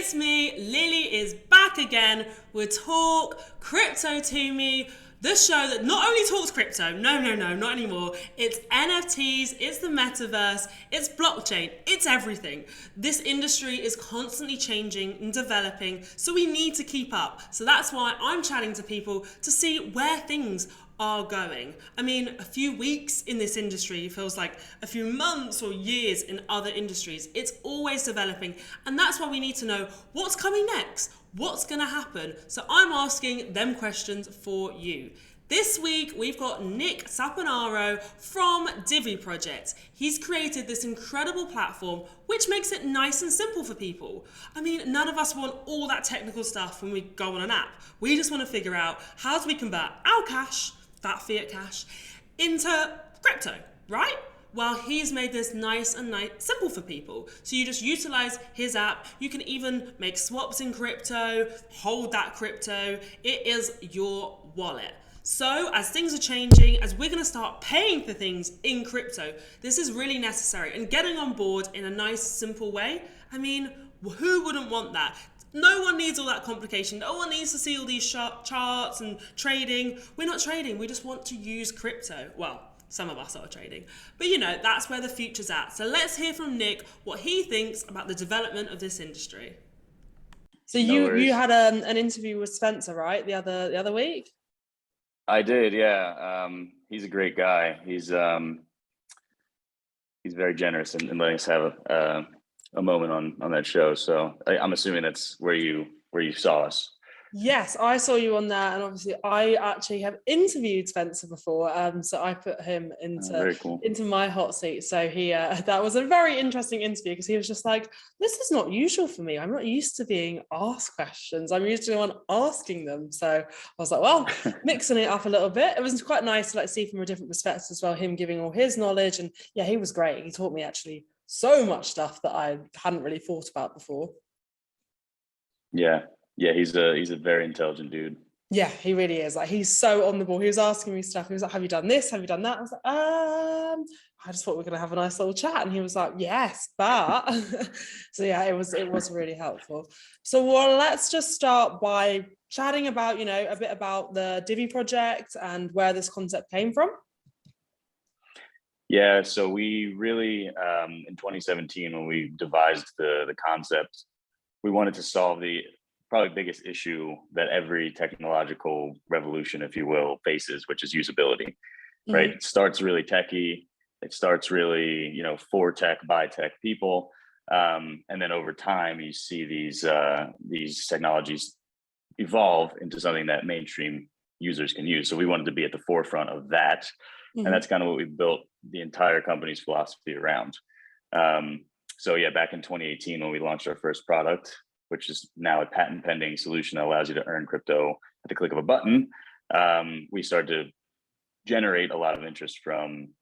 it's me. Lily is back again with Talk Crypto to Me, the show that not only talks crypto, no, not anymore. It's NFTs, it's the metaverse, it's blockchain, it's everything. This industry is constantly changing and developing, so we need to keep up. So that's why I'm chatting to people to see where things are going. I mean, a few weeks in this industry feels like a few months or years in other industries. It's always developing, and that's why we need to know what's coming next, what's going to happen. So I'm asking them questions for you. This week, we've got Nick Saponaro from Divi Project. He's created this incredible platform which makes it nice and simple for people. I mean, none of us want all that technical stuff when we go on an app. We just want to figure out how do we convert our cash, that fiat cash, into crypto, right? Well, he's made this nice and simple for people. So you just utilize his app. You can even make swaps in crypto, hold that crypto. It is your wallet. So as things are changing, as we're going to start paying for things in crypto, this is really necessary. And getting on board in a nice, simple way, I mean, who wouldn't want that? No one needs all that complication. No one needs to see all these charts and trading. We're not trading. We just want to use crypto. Well, some of us are trading. But you know, that's where the future's at. So let's hear from Nick what he thinks about the development of this industry. So you had an interview with Spencer, right? The other week? I did, yeah. He's a great guy. He's very generous in letting us have a moment on that show. So I'm assuming that's where you saw us. Yes, I saw you on there, and obviously I actually have interviewed Spencer before, so I put him into my hot seat. So he that was a very interesting interview because he was just like, "This is not usual for me. I'm not used to being asked questions. I'm used to one asking them." So I was like, "Well, mixing it up a little bit." It was quite nice to see from a different perspective as well. Him giving all his knowledge, and yeah, he was great. He taught me actually so much stuff that I hadn't really thought about before. Yeah, he's a very intelligent dude. Yeah, he really is. Like, he's so on the ball. He was asking me stuff. He was like, "Have you done this? Have you done that?" I was like, I just thought we were gonna have a nice little chat. And he was like, "Yes, but." So yeah, it was really helpful. So well, let's just start by chatting about, a bit about the Divi project and where this concept came from. Yeah, so we really in 2017, when we devised the concept, we wanted to solve the probably biggest issue that every technological revolution, if you will, faces, which is usability, right? It starts really techy. It starts really, for tech, by tech people. And then over time, you see these technologies evolve into something that mainstream users can use. So we wanted to be at the forefront of that. And that's kind of what we built the entire company's philosophy around. So yeah, back in 2018, when we launched our first product, which is now a patent pending solution that allows you to earn crypto at the click of a button, we started to generate a lot of interest from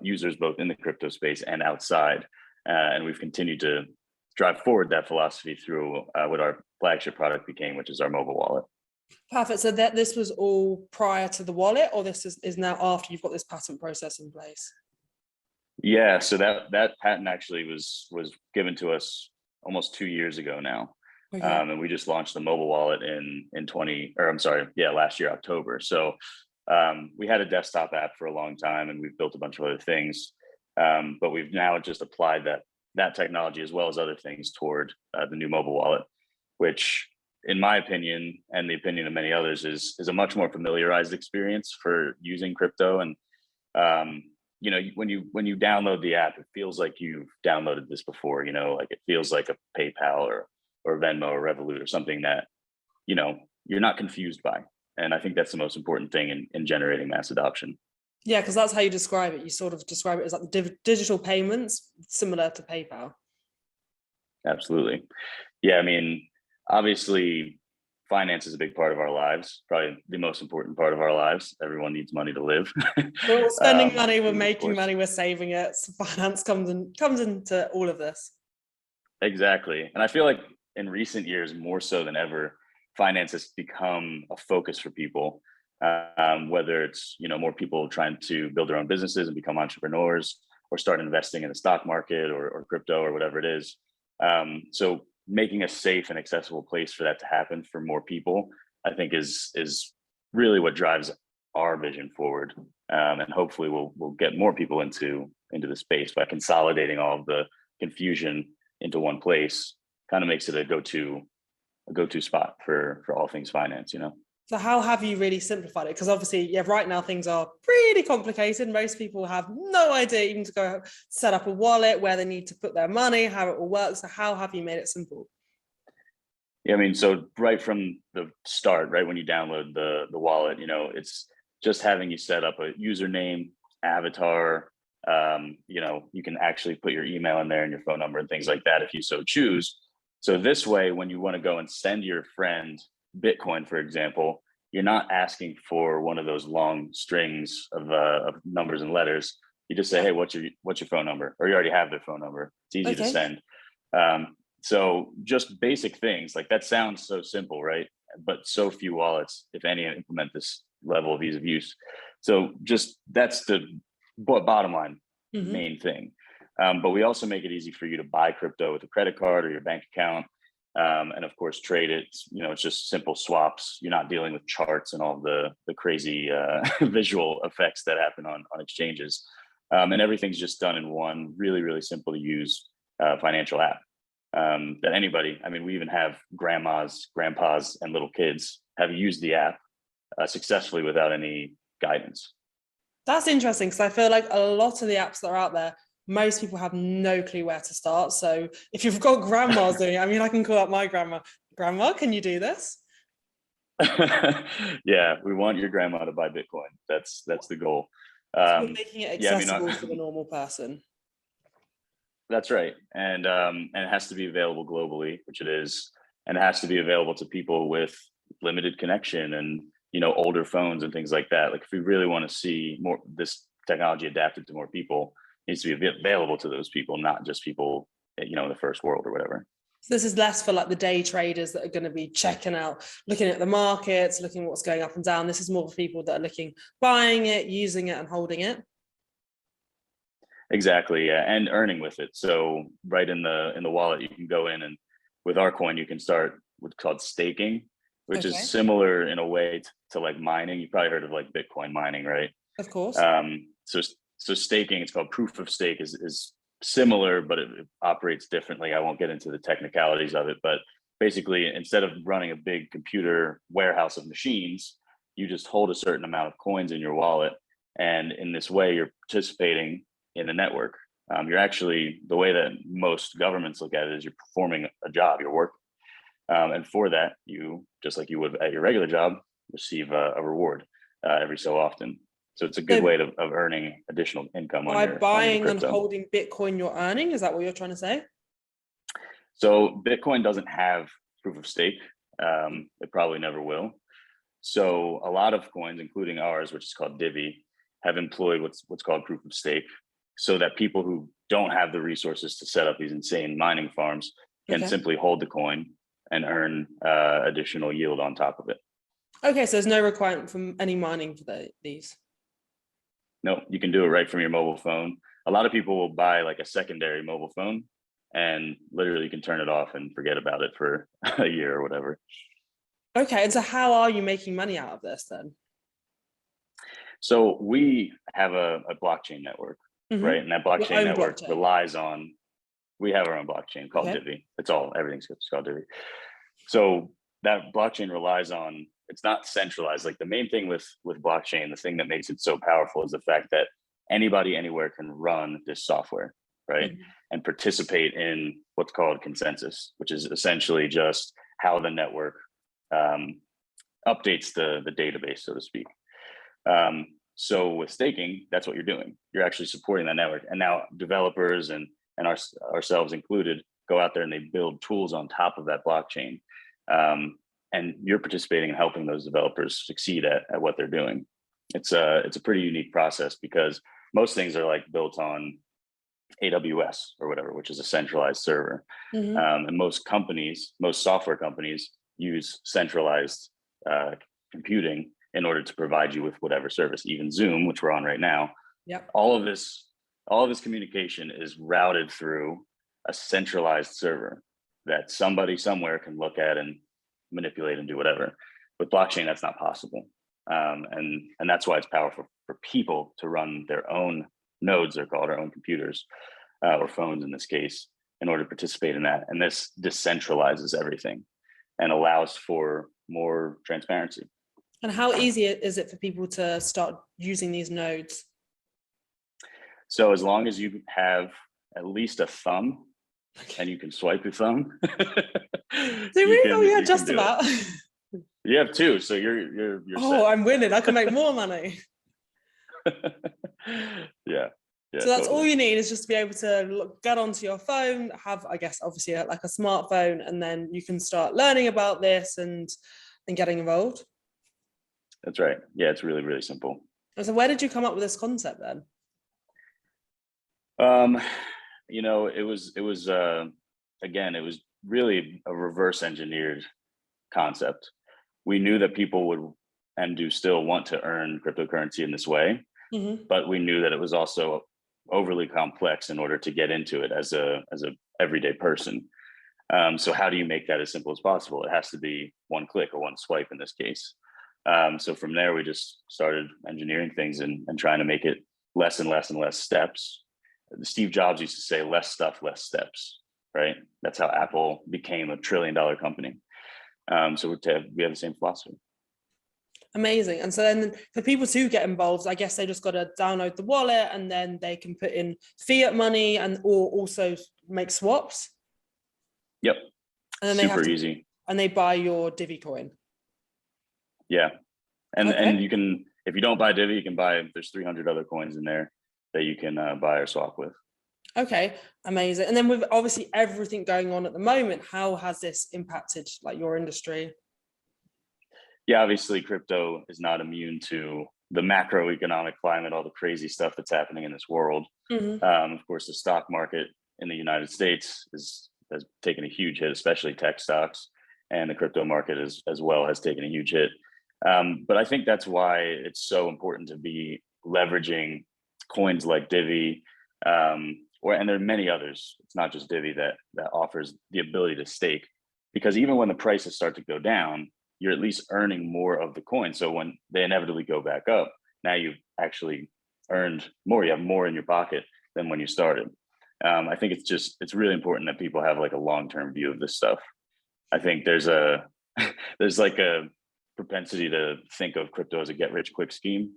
users both in the crypto space and outside. And we've continued to drive forward that philosophy through what our flagship product became, which is our mobile wallet. Perfect. So that this was all prior to the wallet, or this is now after you've got this patent process in place? Yeah, so that patent actually was given to us almost 2 years ago now. Okay. And we just launched the mobile wallet last year, October. So we had a desktop app for a long time, and we've built a bunch of other things. But we've now just applied that technology as well as other things toward the new mobile wallet, which in my opinion, and the opinion of many others, is a much more familiarized experience for using crypto. And when you download the app, it feels like you've downloaded this before. Like it feels like a PayPal or Venmo or Revolut or something that you're not confused by. And I think that's the most important thing in generating mass adoption. Yeah, because that's how you describe it. You sort of describe it as like the digital payments, similar to PayPal. Absolutely. Yeah, I mean, obviously, finance is a big part of our lives, probably the most important part of our lives. Everyone needs money to live. We're all spending money, we're making money, we're saving it. So finance comes into all of this. Exactly. And I feel like in recent years, more so than ever, finance has become a focus for people, whether it's, more people trying to build their own businesses and become entrepreneurs, or start investing in the stock market or crypto or whatever it is. So making a safe and accessible place for that to happen for more people, I think is really what drives our vision forward. And hopefully we'll get more people into the space by consolidating all of the confusion into one place. Kind of makes it a go-to spot for all things finance, you know. So how have you really simplified it? Because obviously, yeah, right now things are pretty complicated. Most people have no idea even to go set up a wallet, where they need to put their money, how it all works. So how have you made it simple? Yeah, I mean, so right from the start, right when you download the wallet, you know, it's just having you set up a username, avatar. You know, you can actually put your email in there and your phone number and things like that if you so choose. So this way, when you want to go and send your friend Bitcoin, for example, you're not asking for one of those long strings of numbers and letters. You just say, hey, what's your phone number? Or you already have their phone number. It's easy to send. So just basic things like that sounds so simple, right? But so few wallets, if any, implement this level of ease of use. So just that's the bottom line, main thing. But we also make it easy for you to buy crypto with a credit card or your bank account. And of course, trade it. You know, it's just simple swaps. You're not dealing with charts and all the crazy visual effects that happen on exchanges. And everything's just done in one really, really simple to use financial app that anybody, I mean, we even have grandmas, grandpas, and little kids have used the app successfully without any guidance. That's interesting, because I feel like a lot of the apps that are out there, most people have no clue where to start. So if you've got grandmas doing it, I mean, I can call up my grandma. Grandma, can you do this? Yeah, we want your grandma to buy Bitcoin. That's the goal. So you're making it accessible for the normal person. That's right, and it has to be available globally, which it is, and it has to be available to people with limited connection and, you know, older phones and things like that. Like if we really want to see more this technology adapted to more people, it needs to be available to those people, not just people, you know, in the first world or whatever. So this is less for like the day traders that are going to be checking out, looking at the markets, looking at what's going up and down. This is more for people that are looking, buying it, using it, and holding it. Exactly, yeah, and earning with it. So right in the wallet, you can go in, and with our coin, you can start what's called staking, which is similar in a way to like mining. You probably heard of like Bitcoin mining, right? Of course. So staking, it's called proof of stake, is similar, but it operates differently. I won't get into the technicalities of it, but basically, instead of running a big computer warehouse of machines, you just hold a certain amount of coins in your wallet, and in this way, you're participating in the network. You're actually, the way that most governments look at it is you're performing a job, you're working. And for that, you, just like you would at your regular job, receive a reward every so often. So it's a good way of earning additional income. By buying and holding Bitcoin, you're earning? Is that what you're trying to say? So Bitcoin doesn't have proof of stake. It probably never will. So a lot of coins, including ours, which is called Divi, have employed what's called proof of stake, so that people who don't have the resources to set up these insane mining farms can simply hold the coin and earn additional yield on top of it. Okay, so there's no requirement from any mining for these? No, you can do it right from your mobile phone. A lot of people will buy like a secondary mobile phone, and literally you can turn it off and forget about it for a year or whatever. Okay, and so how are you making money out of this then? So we have a blockchain network. Right, and that blockchain network relies on. We have our own blockchain called Divi. It's everything's called Divi. So that blockchain relies on. It's not centralized. Like the main thing with blockchain, the thing that makes it so powerful is the fact that anybody anywhere can run this software, right, and participate in what's called consensus, which is essentially just how the network updates the database, so to speak. So with staking, that's what you're doing. You're actually supporting that network. And now developers and ourselves included go out there and they build tools on top of that blockchain. And you're participating in helping those developers succeed at what they're doing. It's a pretty unique process because most things are like built on AWS or whatever, which is a centralized server. And most software companies use centralized computing in order to provide you with whatever service. Even Zoom, which we're on right now, all of this communication is routed through a centralized server that somebody somewhere can look at and manipulate and do whatever. With blockchain, that's not possible. And that's why it's powerful for people to run their own nodes, they're called, our own computers, or phones in this case, in order to participate in that. And this decentralizes everything and allows for more transparency. And how easy is it for people to start using these nodes? So as long as you have at least a thumb, and you can swipe your thumb. Yeah, just about. You have two, so you're oh, set. I'm winning. I can make more money. Yeah. So that's totally all you need, is just to be able to get onto your phone, have, I guess, obviously like a smartphone, and then you can start learning about this and getting involved. That's right. Yeah, it's really, really simple. So where did you come up with this concept then? It was again, it was really a reverse engineered concept. We knew that people would and do still want to earn cryptocurrency in this way, but we knew that it was also overly complex in order to get into it as a everyday person. So how do you make that as simple as possible? It has to be one click or one swipe in this case. So from there, we just started engineering things and trying to make it less and less and less steps. Steve Jobs used to say, less stuff, less steps, right? That's how Apple became $1 trillion company. So we have the same philosophy. Amazing. And so then for people to get involved, I guess they just got to download the wallet, and then they can put in fiat money or also make swaps. Yep. And then super easy. And they buy your Divi coin. Yeah. And you can, if you don't buy Divi, you can buy, there's 300 other coins in there that you can buy or swap with. Okay, amazing. And then with obviously everything going on at the moment, how has this impacted like your industry? Yeah, obviously crypto is not immune to the macroeconomic climate, all the crazy stuff that's happening in this world. Of course, the stock market in the United States has taken a huge hit, especially tech stocks, and the crypto market as well has taken a huge hit. But I think that's why it's so important to be leveraging coins like Divi, and there are many others. It's not just Divi that offers the ability to stake, because even when the prices start to go down, you're at least earning more of the coin. So when they inevitably go back up, now you've actually earned more. You have more in your pocket than when you started. I think it's really important that people have like a long-term view of this stuff. I think there's like a propensity to think of crypto as a get-rich-quick scheme,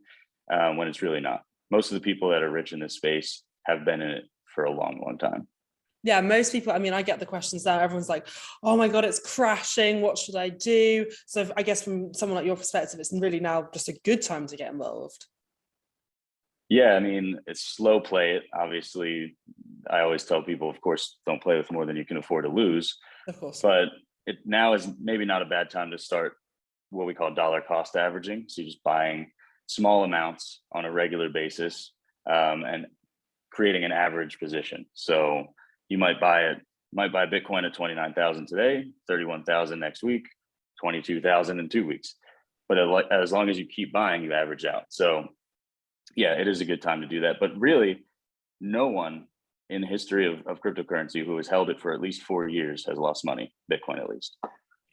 when it's really not. Most of the people that are rich in this space have been in it for a long, long time. Yeah, most people, I mean, I get the questions now. Everyone's like, oh my God, it's crashing. What should I do? So I guess from someone like your perspective, it's really now just a good time to get involved. Yeah, I mean, it's slow play it. Obviously, I always tell people, of course, don't play with more than you can afford to lose. Of course. But it now is maybe not a bad time to start what we call dollar cost averaging. So you're just buying small amounts on a regular basis, and creating an average position. So you might buy Bitcoin at 29,000 today, 31,000 next week, 22,000 in 2 weeks. But as long as you keep buying, you average out. So yeah, it is a good time to do that. But really, no one in the history of cryptocurrency who has held it for at least 4 years has lost money, Bitcoin at least.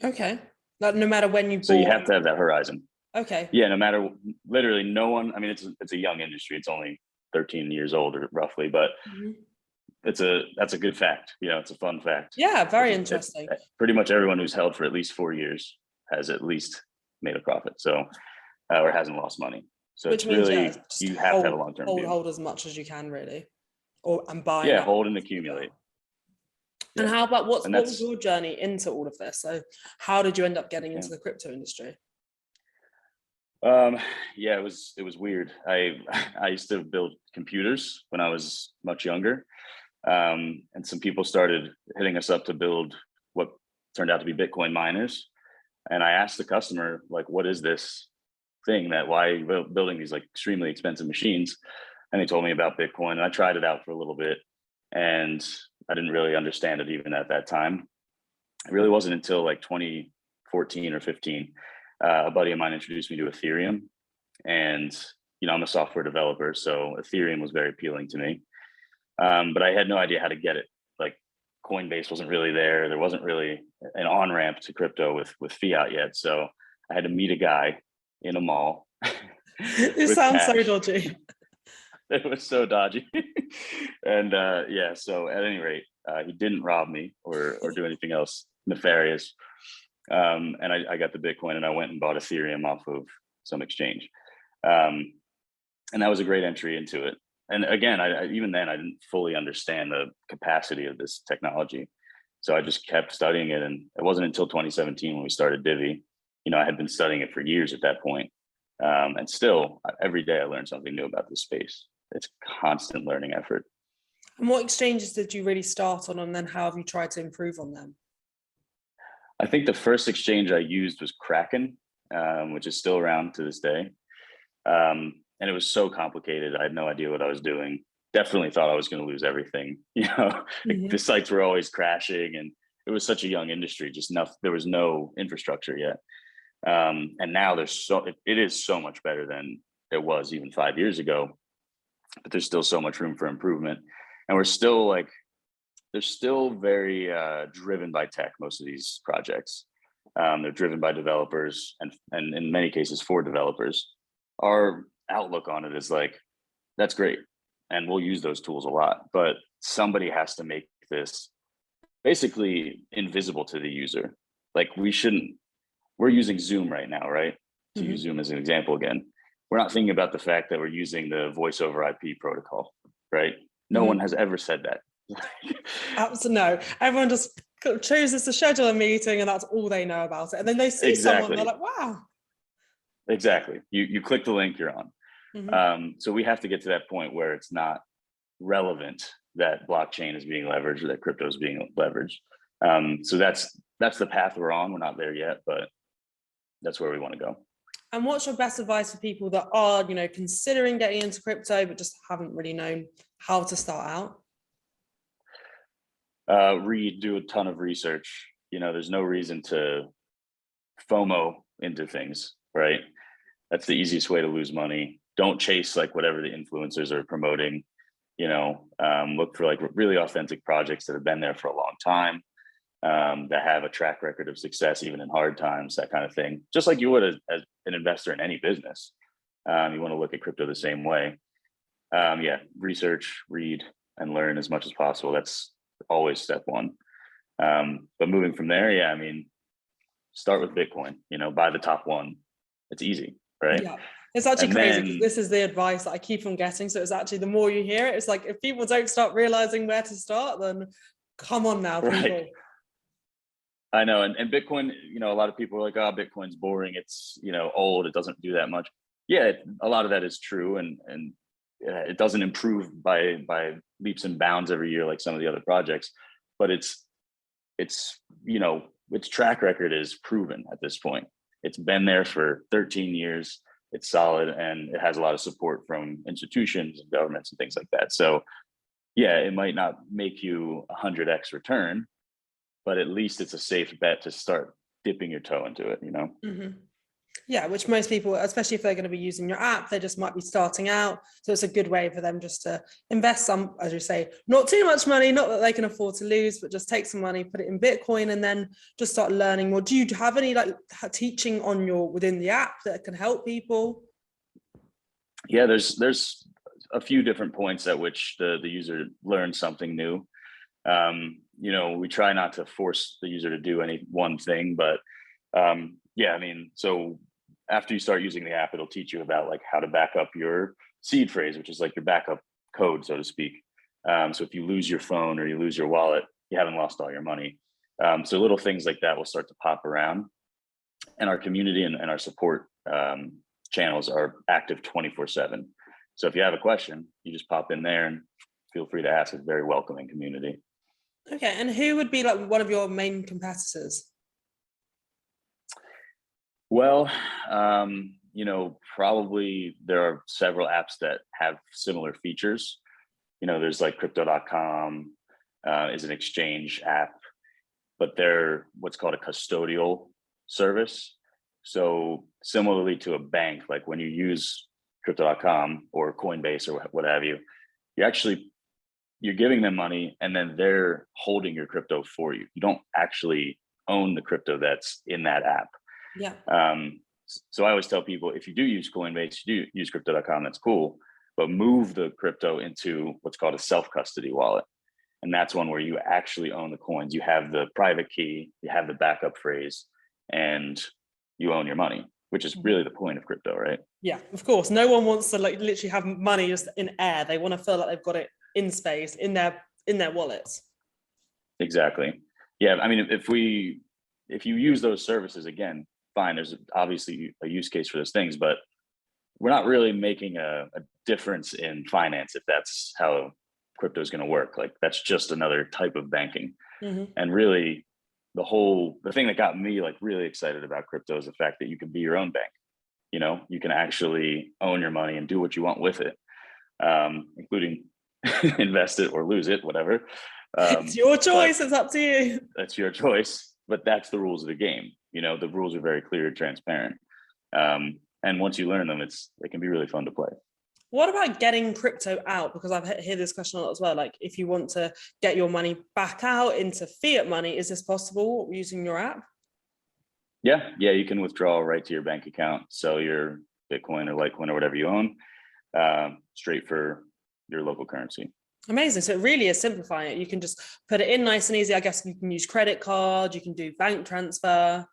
Okay. No matter when you bought. So you have to have that horizon. Okay. Yeah, no matter, literally no one, I mean, it's a young industry. It's only 13 years old roughly, but that's a good fact. It's a fun fact. Yeah, very interesting. Pretty much everyone who's held for at least 4 years has at least made a profit. So, or hasn't lost money. So which means really, you have to have a long-term view. Hold as much as you can, really, and buy. Yeah, hold and accumulate. And how about what was your journey into all of this? So how did you end up getting into the crypto industry? Yeah, it was weird. I used to build computers when I was much younger. And some people started hitting us up to build what turned out to be Bitcoin miners. And I asked the customer, like, what is this thing why are you building these like extremely expensive machines? And they told me about Bitcoin, and I tried it out for a little bit, and I didn't really understand it even at that time. It really wasn't until like 2014 or 15, a buddy of mine introduced me to Ethereum, and I'm a software developer, so Ethereum was very appealing to me. But I had no idea how to get it like Coinbase wasn't really there. There wasn't really an on-ramp to crypto with fiat yet. So I had to meet a guy in a mall. It sounds so dodgy. It was so dodgy. And yeah, so at any rate, he didn't rob me or do anything else nefarious. And I got the Bitcoin and I went and bought Ethereum off of some exchange. And that was a great entry into it. And again, even then, I didn't fully understand the capacity of this technology. So I just kept studying it. And it wasn't until 2017 when we started Divi. You know, I had been studying it for years at that point. And still, every day I learned something new about this space. It's a constant learning effort. And what exchanges did you really start on? And then how have you tried to improve on them? I think the first exchange I used was Kraken, which is still around to this day. And it was so complicated. I had no idea what I was doing. Definitely thought I was going to lose everything. You know, like the sites were always crashing and it was such a young industry, there was no infrastructure yet. And now it is so much better than it was even 5 years ago, but there's still so much room for improvement. And they're still very driven by tech, most of these projects. They're driven by developers and in many cases for developers. Our outlook on it is like, that's great. And we'll use those tools a lot, but somebody has to make this basically invisible to the user. Like we're using Zoom right now, right? To use Zoom as an example again. We're not thinking about the fact that we're using the voice over IP protocol, right? No one has ever said that. Absolutely no. Everyone just chooses to schedule a meeting and that's all they know about it. And then they see someone, they're like, wow. Exactly. You click the link, you're on. So we have to get to that point where it's not relevant that blockchain is being leveraged or that crypto is being leveraged. So that's the path we're on. We're not there yet, but that's where we want to go. And what's your best advice for people that are, considering getting into crypto, but just haven't really known how to start out? Do a ton of research. There's no reason to FOMO into things, right? That's the easiest way to lose money. Don't chase like whatever the influencers are promoting. Look for like really authentic projects that have been there for a long time, that have a track record of success even in hard times, that kind of thing. Just like you would as an investor in any business. You want to look at crypto the same way. Research, read, and learn as much as possible. That's always step one. But moving from there, start with Bitcoin. Buy the top one. It's easy, right? Yeah. It's actually crazy because this is the advice that I keep on getting. So it's actually the more you hear it, it's like if people don't start realizing where to start, then come on now, people. Right. I know. And Bitcoin, a lot of people are like, oh, Bitcoin's boring. It's, old. It doesn't do that much. Yeah, a lot of that is true. And it doesn't improve by leaps and bounds every year like some of the other projects. But its track record is proven at this point. It's been there for 13 years. It's solid and it has a lot of support from institutions and governments and things like that. So yeah, it might not make you 100x return, but at least it's a safe bet to start dipping your toe into it, Yeah, which most people, especially if they're going to be using your app, they just might be starting out. So it's a good way for them just to invest some, as you say, not too much money, not that they can afford to lose, but just take some money, put it in Bitcoin, and then just start learning more. Do you have any teaching within the app that can help people? Yeah, there's a few different points at which the user learns something new. We try not to force the user to do any one thing, but so after you start using the app, it'll teach you about like how to back up your seed phrase, which is like your backup code, so to speak. So if you lose your phone or you lose your wallet, you haven't lost all your money. So little things like that will start to pop around. And our community and our support channels are active 24/7. So if you have a question, you just pop in there and feel free to ask. It's a very welcoming community. Okay, and who would be like one of your main competitors? Well, probably there are several apps that have similar features. There's like crypto.com is an exchange app, but they're what's called a custodial service. So similarly to a bank, like when you use crypto.com or Coinbase or what have you, you're actually you're giving them money and then they're holding your crypto for you. You don't actually own the crypto that's in that app. Yeah. So I always tell people, if you do use Coinbase, you do use crypto.com, that's cool, but move the crypto into what's called a self-custody wallet. And that's one where you actually own the coins. You have the private key, you have the backup phrase, and you own your money, which is really the point of crypto, right? Yeah, of course. No one wants to like literally have money just in air. They want to feel like they've got it in space, in their wallets. Exactly. Yeah. I mean, if you use those services, again, fine, there's obviously a use case for those things, but we're not really making a difference in finance if that's how crypto is going to work. Like, that's just another type of banking. And really, the thing that got me like really excited about crypto is the fact that you can be your own bank. You know, you can actually own your money and do what you want with it, including invest it or lose it, whatever. It's your choice. It's up to you. That's your choice, but that's the rules of the game. You know, the rules are very clear and transparent. And once you learn them, it can be really fun to play. What about getting crypto out? Because I've heard this question a lot as well. Like, if you want to get your money back out into fiat money, is this possible using your app? Yeah, you can withdraw right to your bank account, sell your Bitcoin or Litecoin or whatever you own, straight for your local currency. Amazing. So it really is simplifying it. You can just put it in nice and easy. I guess you can use credit card, you can do bank transfer.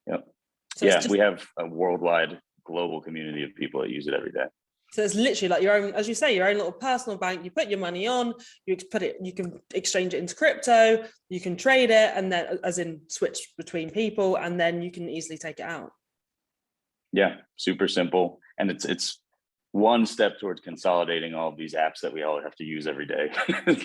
Yep. So we have a worldwide global community of people that use it every day. So it's literally like your own, as you say, your own little personal bank. You put your money on, you can exchange it into crypto, you can trade it, and then as in switch between people, and then you can easily take it out. Yeah, super simple. And it's one step towards consolidating all of these apps that we all have to use every day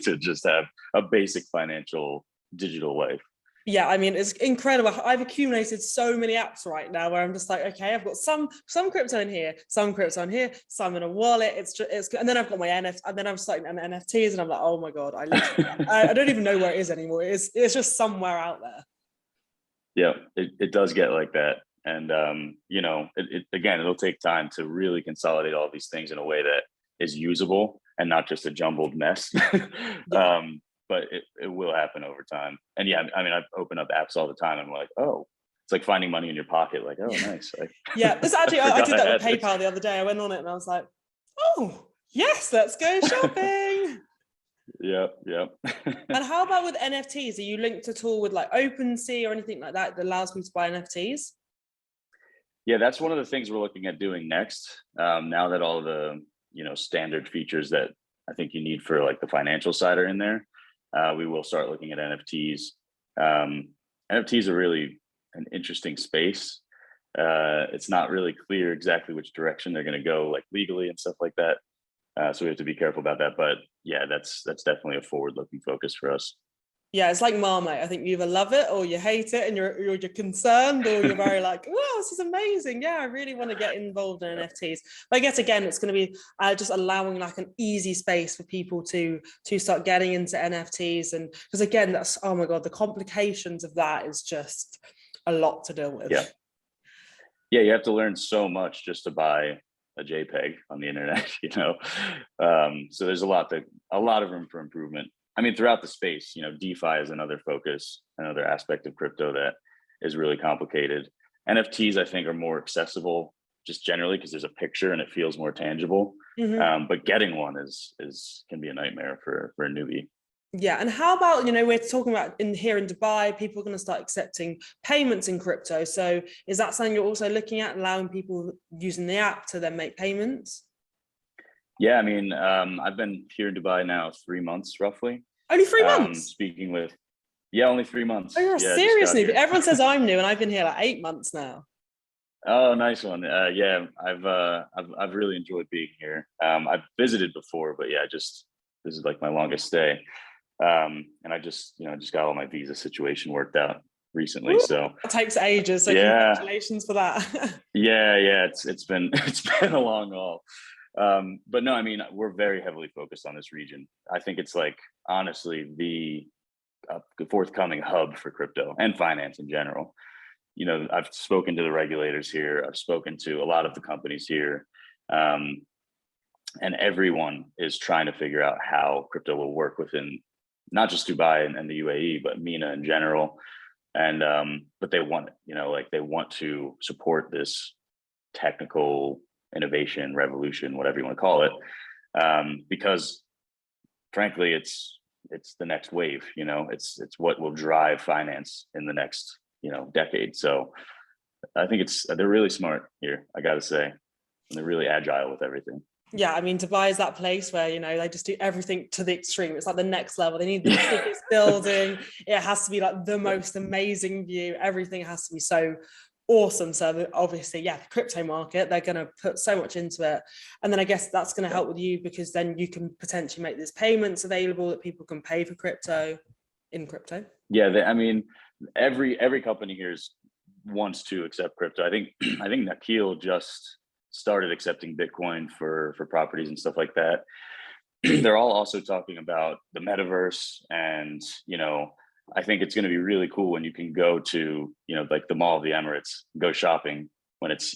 to just have a basic financial digital life. Yeah, I mean, it's incredible. I've accumulated so many apps right now where I'm just like, okay, I've got some crypto in here, some crypto in here, some in a wallet. It's and then I've got my NFT, and then I'm starting NFTs, and I'm like, oh my god, I don't even know where it is anymore. It's just somewhere out there. Yeah, it does get like that, and again, it'll take time to really consolidate all these things in a way that is usable and not just a jumbled mess. Yeah. But it will happen over time. And yeah, I mean, I've opened up apps all the time. And I'm like, oh, it's like finding money in your pocket. Like, oh, nice. Yeah, this actually, I did that with PayPal the other day. I went on it and I was like, oh, yes, let's go shopping. Yep. And how about with NFTs? Are you linked at all with like OpenSea or anything like that allows people to buy NFTs? Yeah, that's one of the things we're looking at doing next. Now that all the, standard features that I think you need for like the financial side are in there. We will start looking at NFTs. NFTs are really an interesting space. It's not really clear exactly which direction they're going to go, like legally and stuff like that. So we have to be careful about that. But yeah, that's definitely a forward-looking focus for us. Yeah, it's like Marmite. I think you either love it or you hate it, and you're concerned, or you're very like, wow, this is amazing. Yeah, I really want to get involved in NFTs. But I guess again, it's going to be just allowing like an easy space for people to start getting into NFTs, and because again, that's, oh my god, the complications of that is just a lot to deal with. Yeah, you have to learn so much just to buy a JPEG on the internet, so there's a lot of room for improvement. I mean, throughout the space, DeFi is another focus, another aspect of crypto that is really complicated. NFTs, I think, are more accessible just generally because there's a picture and it feels more tangible. But getting one can be a nightmare for a newbie. Yeah, and how about, we're talking about here in Dubai, people are going to start accepting payments in crypto. So is that something you're also looking at, allowing people using the app to then make payments? Yeah, I mean, I've been here in Dubai now 3 months, roughly. Only 3 months? Only 3 months. Oh, you're seriously? Everyone says I'm new, and I've been here like 8 months now. Oh, nice one. Yeah, I've really enjoyed being here. I've visited before, but yeah, this is like my longest stay. And I just got all my visa situation worked out recently. Ooh, so it takes ages. So yeah, congratulations for that. Yeah, it's been a long haul. But no, I mean, we're very heavily focused on this region. I think it's like, honestly, the forthcoming hub for crypto and finance in general. I've spoken to the regulators here. I've spoken to a lot of the companies here. and everyone is trying to figure out how crypto will work within not just Dubai and the UAE, but MENA in general. And but they want it, like they want to support this technical innovation revolution, whatever you want to call it, because frankly, it's the next wave. It's what will drive finance in the next decade. So I think they're really smart here, I gotta say, and they're really agile with everything. Yeah, I mean, Dubai is that place where, they just do everything to the extreme. It's like the next level. They need the biggest building. It has to be like the most amazing view. Everything has to be so awesome. So obviously, yeah, the crypto market, they're going to put so much into it. And then I guess that's going to help with you, because then you can potentially make these payments available that people can pay for crypto in crypto. Yeah, I mean, every company here wants to accept crypto. I think Nakil just started accepting Bitcoin for properties and stuff like that. They're all also talking about the metaverse, and I think it's going to be really cool when you can go to like the Mall of the Emirates, go shopping when it's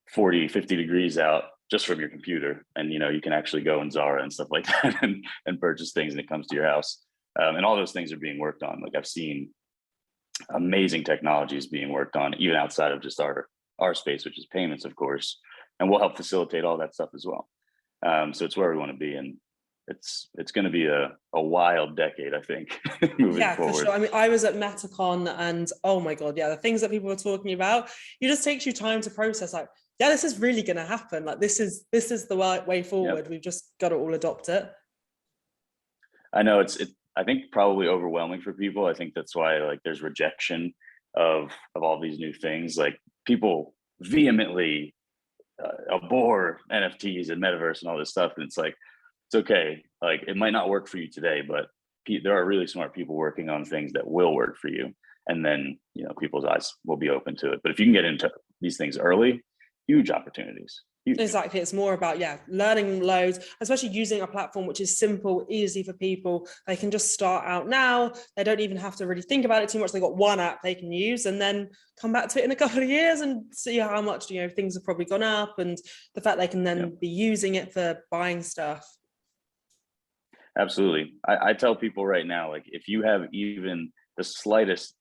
40, 50 degrees out just from your computer, and you can actually go in Zara and stuff like that and purchase things, and it comes to your house. And all those things are being worked on. Like I've seen amazing technologies being worked on even outside of just our space, which is payments, of course, and we'll help facilitate all that stuff as well. So it's where we want to be, and it's going to be a wild decade, I think, moving forward. For sure. I mean, I was at MetaCon, and oh my God, yeah, the things that people were talking about, it just takes you time to process. Like, yeah, this is really going to happen. Like, this is the right way forward. Yep. We've just got to all adopt it. I know I think probably overwhelming for people. I think that's why like there's rejection of all these new things. Like people vehemently abhor NFTs and metaverse and all this stuff, and it's like, it's okay. Like it might not work for you today, but there are really smart people working on things that will work for you, and then people's eyes will be open to it. But if you can get into these things early, huge opportunities. Huge. Exactly. It's more about learning loads, especially using a platform which is simple, easy for people. They can just start out now. They don't even have to really think about it too much. They got one app they can use, and then come back to it in a couple of years and see how much things have probably gone up, and the fact they can then be using it for buying stuff. Absolutely. I tell people right now, like if you have even the slightest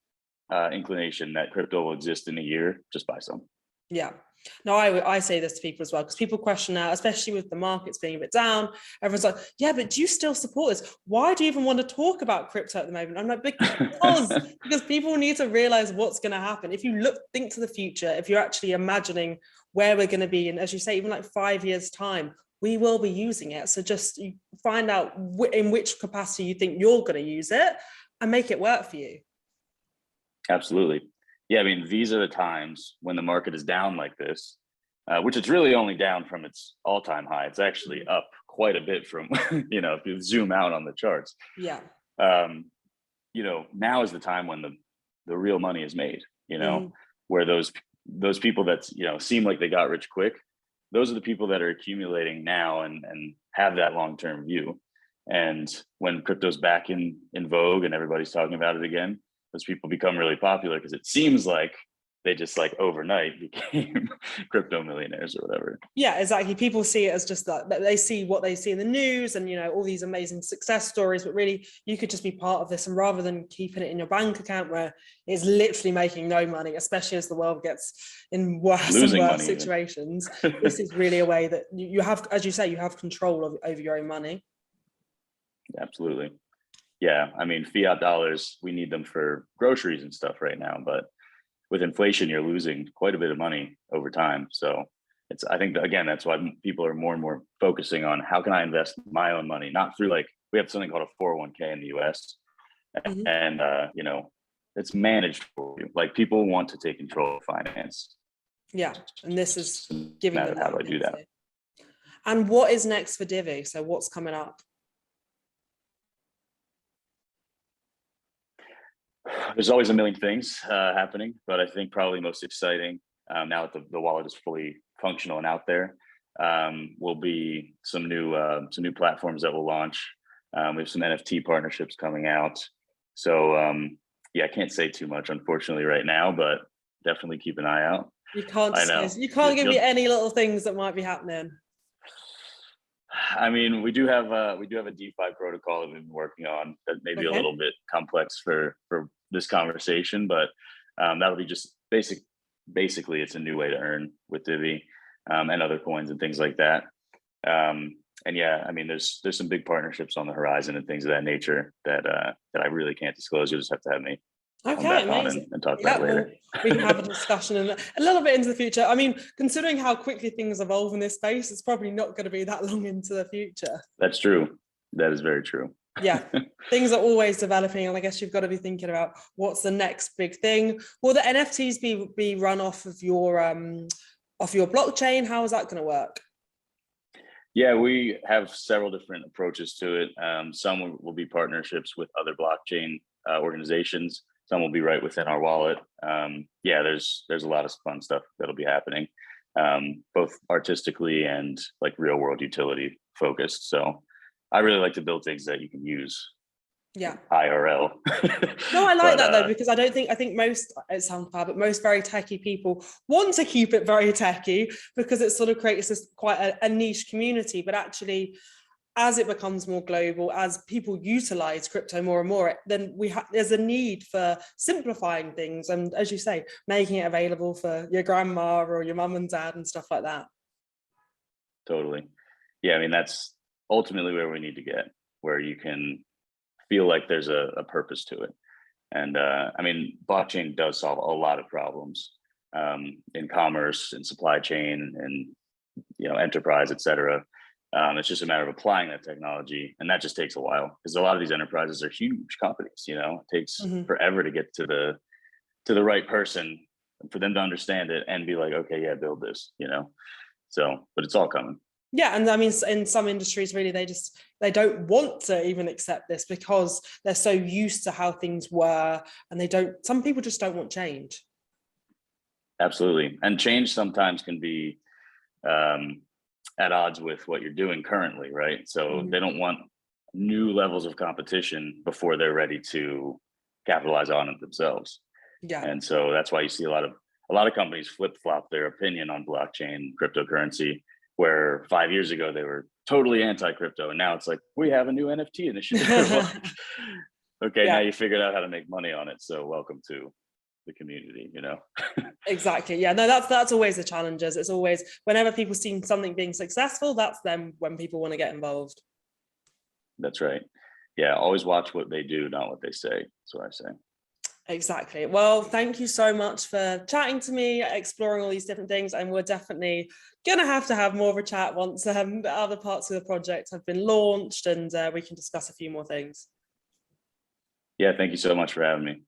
inclination that crypto will exist in a year, just buy some. Yeah. No, I say this to people as well, because people question now, especially with the markets being a bit down. Everyone's like, yeah, but do you still support this? Why do you even want to talk about crypto at the moment? I'm like, because people need to realize what's going to happen. If you think to the future, if you're actually imagining where we're going to be, and as you say, even like 5 years time, we will be using it. So just find out in which capacity you think you're going to use it and make it work for you. Absolutely. Yeah, I mean, these are the times when the market is down like this, which it's really only down from its all-time high. It's actually up quite a bit from, if you zoom out on the charts. Yeah. Now is the time when the real money is made, where those people that, seem like they got rich quick, those are the people that are accumulating now and have that long-term view. And when crypto's back in vogue and everybody's talking about it again, those people become really popular because it seems like they just like overnight became crypto millionaires or whatever. Yeah, exactly. People see it as just that they see what they see in the news and all these amazing success stories, but really you could just be part of this, and rather than keeping it in your bank account where it's literally making no money, especially as the world gets in worse and worse situations, this is really a way that you have, as you say, you have control over your own money. Absolutely. Yeah, I mean, fiat dollars, we need them for groceries and stuff right now, but with inflation, you're losing quite a bit of money over time. So I think that, again, that's why people are more and more focusing on how can I invest my own money, not through we have something called a 401k in the US, and it's managed for you. Like people want to take control of finance. Yeah, and this is giving them how do I do that? And what is next for Divi? So what's coming up? There's always a million things happening, but I think probably most exciting now that the wallet is fully functional and out there, will be some new platforms that will launch. We have some NFT partnerships coming out. So I can't say too much, unfortunately, right now, but definitely keep an eye out. You can't give me any little things that might be happening. I mean, we do have a DeFi protocol that we've been working on that may be a little bit complex for this conversation, but that'll be just basically it's a new way to earn with Divi and other coins and things like that. And yeah, I mean, there's some big partnerships on the horizon and things of that nature that I really can't disclose. You'll just have to have me come back on and talk about later. Well, we can have a discussion a little bit into the future. I mean, considering how quickly things evolve in this space, it's probably not going to be that long into the future. That's true. That is very true. Yeah, things are always developing, and I guess you've got to be thinking about what's the next big thing. Will the NFTs be run off of your blockchain? How is that going to work? Yeah, we have several different approaches to it. Some will be partnerships with other blockchain organizations. Some will be right within our wallet. Yeah, there's a lot of fun stuff that'll be happening, both artistically and like real world utility focused. So I really like to build things that you can use. Yeah. IRL. No, I like that though, because I think most, it sounds bad, but most very techie people want to keep it very techie because it sort of creates this quite a niche community. But actually, as it becomes more global, as people utilize crypto more and more, then there's a need for simplifying things. And as you say, making it available for your grandma or your mum and dad and stuff like that. Totally. Yeah, I mean, that's ultimately where we need to get, where you can feel like there's a purpose to it. And I mean, blockchain does solve a lot of problems in commerce and supply chain and enterprise, et cetera. It's just a matter of applying that technology, and that just takes a while because a lot of these enterprises are huge companies. It takes forever to get to the right person for them to understand it and be like, okay, yeah, build this. So, but it's all coming. Yeah, and I mean, in some industries, really, they don't want to even accept this because they're so used to how things were, and some people just don't want change. Absolutely, and change sometimes can be at odds with what you're doing currently, right? So they don't want new levels of competition before they're ready to capitalize on it themselves. Yeah, and so that's why you see a lot of companies flip-flop their opinion on blockchain cryptocurrency. Where 5 years ago they were totally anti-crypto, and now it's like, we have a new NFT initiative. Okay, now you figured out how to make money on it, so welcome to the community. Exactly. Yeah, no, that's always the challenges. It's always whenever people see something being successful, that's them when people want to get involved. That's right. Yeah, always watch what they do, not what they say. That's what I say. Exactly. Well, thank you so much for chatting to me, exploring all these different things, and we're definitely going to have more of a chat once the other parts of the project have been launched and we can discuss a few more things. Yeah, thank you so much for having me.